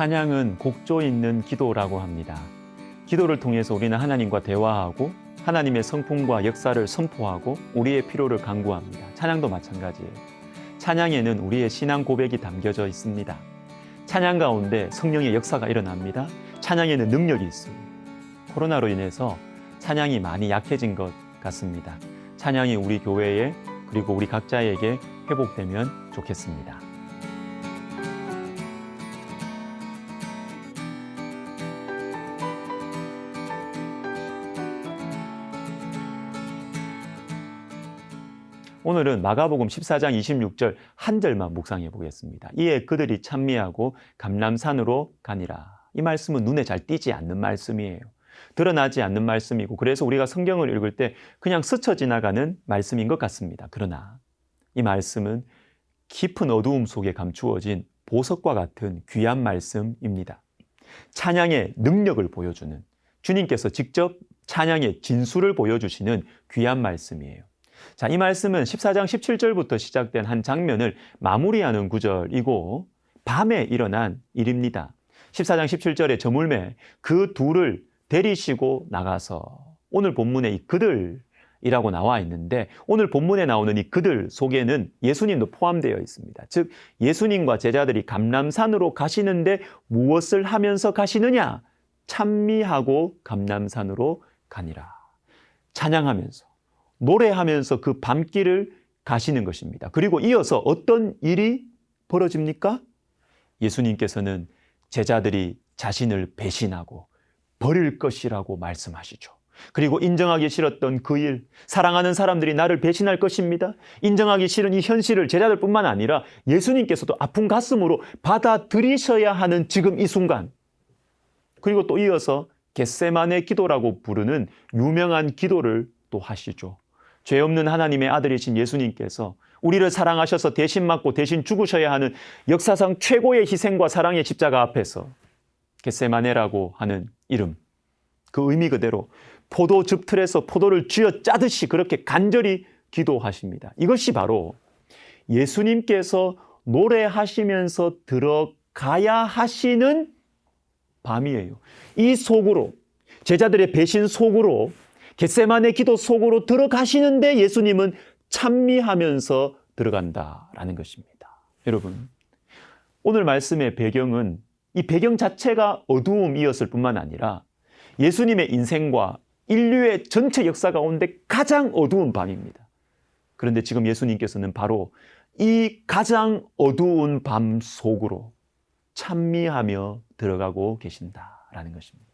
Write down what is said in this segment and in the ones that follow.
찬양은 곡조 있는 기도라고 합니다. 기도를 통해서 우리는 하나님과 대화하고 하나님의 성품과 역사를 선포하고 우리의 필요를 간구합니다. 찬양도 마찬가지예요. 찬양에는 우리의 신앙 고백이 담겨져 있습니다. 찬양 가운데 성령의 역사가 일어납니다. 찬양에는 능력이 있어요. 코로나로 인해서 찬양이 많이 약해진 것 같습니다. 찬양이 우리 교회에 그리고 우리 각자에게 회복되면 좋겠습니다. 오늘은 마가복음 14장 26절 한 절만 묵상해 보겠습니다. 이에 그들이 찬미하고 감람산으로 가니라. 이 말씀은 눈에 잘 띄지 않는 말씀이에요. 드러나지 않는 말씀이고 그래서 우리가 성경을 읽을 때 그냥 스쳐 지나가는 말씀인 것 같습니다. 그러나 이 말씀은 깊은 어두움 속에 감추어진 보석과 같은 귀한 말씀입니다. 찬양의 능력을 보여주는, 주님께서 직접 찬양의 진수를 보여주시는 귀한 말씀이에요. 자, 이 말씀은 14장 17절부터 시작된 한 장면을 마무리하는 구절이고 밤에 일어난 일입니다. 14장 17절에 저물매 그 둘을 데리시고 나가서, 오늘 본문에 이 그들이라고 나와 있는데 오늘 본문에 나오는 이 그들 속에는 예수님도 포함되어 있습니다. 즉 예수님과 제자들이 감람산으로 가시는데 무엇을 하면서 가시느냐? 찬미하고 감람산으로 가니라. 찬양하면서 노래하면서 그 밤길을 가시는 것입니다. 그리고 이어서 어떤 일이 벌어집니까? 예수님께서는 제자들이 자신을 배신하고 버릴 것이라고 말씀하시죠. 그리고 인정하기 싫었던 그 일, 사랑하는 사람들이 나를 배신할 것입니다. 인정하기 싫은 이 현실을 제자들뿐만 아니라 예수님께서도 아픈 가슴으로 받아들이셔야 하는 지금 이 순간. 그리고 또 이어서 겟세마네 기도라고 부르는 유명한 기도를 또 하시죠. 죄 없는 하나님의 아들이신 예수님께서 우리를 사랑하셔서 대신 맞고 대신 죽으셔야 하는 역사상 최고의 희생과 사랑의 십자가 앞에서 겟세마네라고 하는 이름, 그 의미 그대로 포도즙 틀에서 포도를 쥐어 짜듯이 그렇게 간절히 기도하십니다. 이것이 바로 예수님께서 노래하시면서 들어가야 하시는 밤이에요. 이 속으로, 제자들의 배신 속으로, 겟세마네 기도 속으로 들어가시는데 예수님은 찬미하면서 들어간다라는 것입니다. 여러분, 오늘 말씀의 배경은 이 배경 자체가 어두움이었을 뿐만 아니라 예수님의 인생과 인류의 전체 역사 가운데 가장 어두운 밤입니다. 그런데 지금 예수님께서는 바로 이 가장 어두운 밤 속으로 찬미하며 들어가고 계신다라는 것입니다.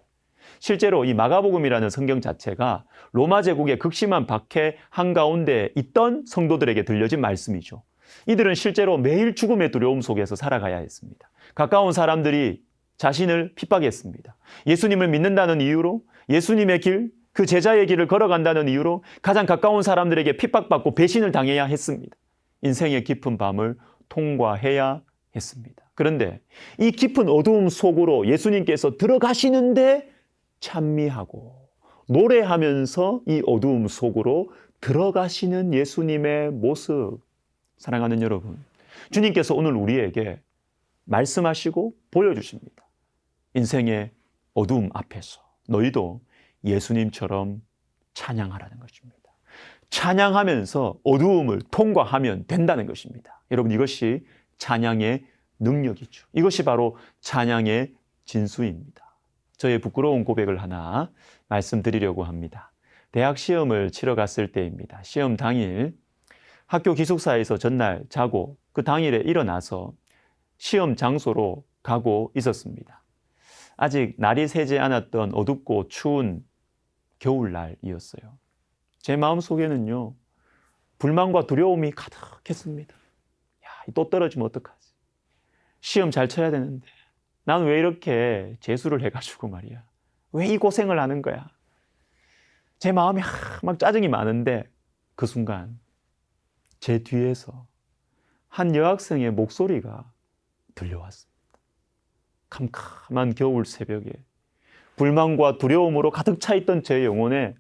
실제로 이 마가복음이라는 성경 자체가 로마 제국의 극심한 박해 한가운데 있던 성도들에게 들려진 말씀이죠. 이들은 실제로 매일 죽음의 두려움 속에서 살아가야 했습니다. 가까운 사람들이 자신을 핍박했습니다. 예수님을 믿는다는 이유로, 예수님의 길, 그 제자의 길을 걸어간다는 이유로 가장 가까운 사람들에게 핍박받고 배신을 당해야 했습니다. 인생의 깊은 밤을 통과해야 했습니다. 그런데 이 깊은 어두움 속으로 예수님께서 들어가시는데 찬미하고 노래하면서 이 어두움 속으로 들어가시는 예수님의 모습. 사랑하는 여러분, 주님께서 오늘 우리에게 말씀하시고 보여주십니다. 인생의 어두움 앞에서 너희도 예수님처럼 찬양하라는 것입니다. 찬양하면서 어두움을 통과하면 된다는 것입니다. 여러분, 이것이 찬양의 능력이죠. 이것이 바로 찬양의 진수입니다. 저의 부끄러운 고백을 하나 말씀드리려고 합니다. 대학 시험을 치러 갔을 때입니다. 시험 당일 학교 기숙사에서 전날 자고 그 당일에 일어나서 시험 장소로 가고 있었습니다. 아직 날이 새지 않았던 어둡고 추운 겨울날이었어요. 제 마음속에는요, 불만과 두려움이 가득했습니다. 야, 또 떨어지면 어떡하지? 시험 잘 쳐야 되는데 난 왜 이렇게 재수를 해가지고 말이야. 왜 이 고생을 하는 거야? 제 마음이 막 짜증이 많은데 그 순간 제 뒤에서 한 여학생의 목소리가 들려왔습니다. 캄캄한 겨울 새벽에 불만과 두려움으로 가득 차 있던 제 영혼에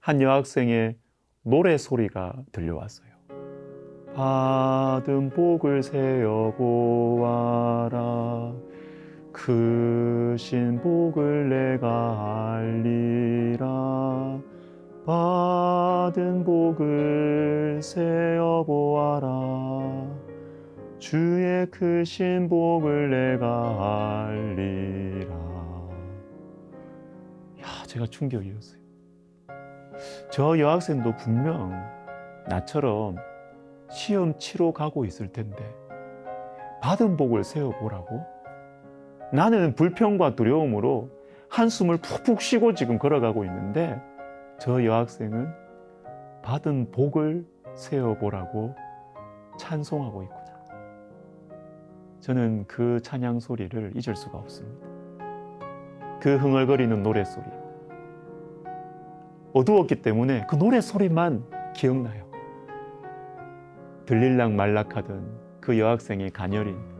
한 여학생의 노래 소리가 들려왔어요. 받은 복을 세어 보아라. 그 크신 복을 내가 알리라. 받은 복을 세어보아라. 주의 크신 복을 내가 알리라. 야, 제가 충격이었어요. 저 여학생도 분명 나처럼 시험 치러 가고 있을 텐데 받은 복을 세어보라고? 나는 불평과 두려움으로 한숨을 푹푹 쉬고 지금 걸어가고 있는데 저 여학생은 받은 복을 세어보라고 찬송하고 있구나. 저는 그 찬양 소리를 잊을 수가 없습니다. 그 흥얼거리는 노래소리. 어두웠기 때문에 그 노래소리만 기억나요. 들릴락 말락하던 그 여학생의 가녀린,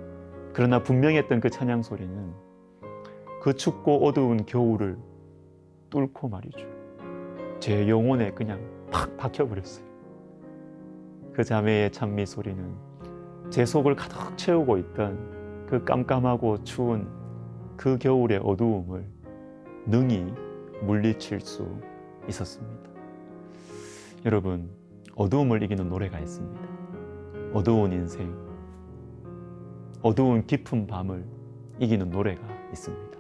그러나 분명했던 그 찬양 소리는 그 춥고 어두운 겨울을 뚫고 말이죠. 제 영혼에 그냥 팍 박혀버렸어요. 그 자매의 찬미 소리는 제 속을 가득 채우고 있던 그 깜깜하고 추운 그 겨울의 어두움을 능히 물리칠 수 있었습니다. 여러분, 어두움을 이기는 노래가 있습니다. 어두운 인생, 어두운 깊은 밤을 이기는 노래가 있습니다.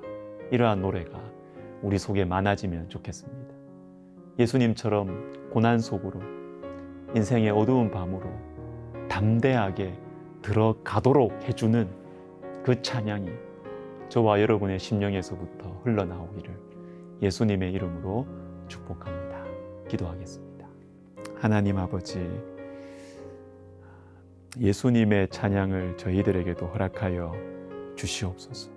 이러한 노래가 우리 속에 많아지면 좋겠습니다. 예수님처럼 고난 속으로, 인생의 어두운 밤으로 담대하게 들어가도록 해주는 그 찬양이 저와 여러분의 심령에서부터 흘러나오기를 예수님의 이름으로 축복합니다. 기도하겠습니다. 하나님 아버지, 예수님의 찬양을 저희들에게도 허락하여 주시옵소서.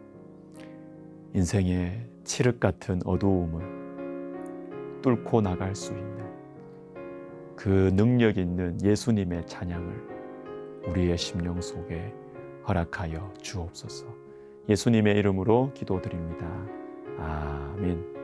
인생의 칠흑 같은 어두움을 뚫고 나갈 수 있는 그 능력 있는 예수님의 찬양을 우리의 심령 속에 허락하여 주옵소서. 예수님의 이름으로 기도드립니다. 아멘.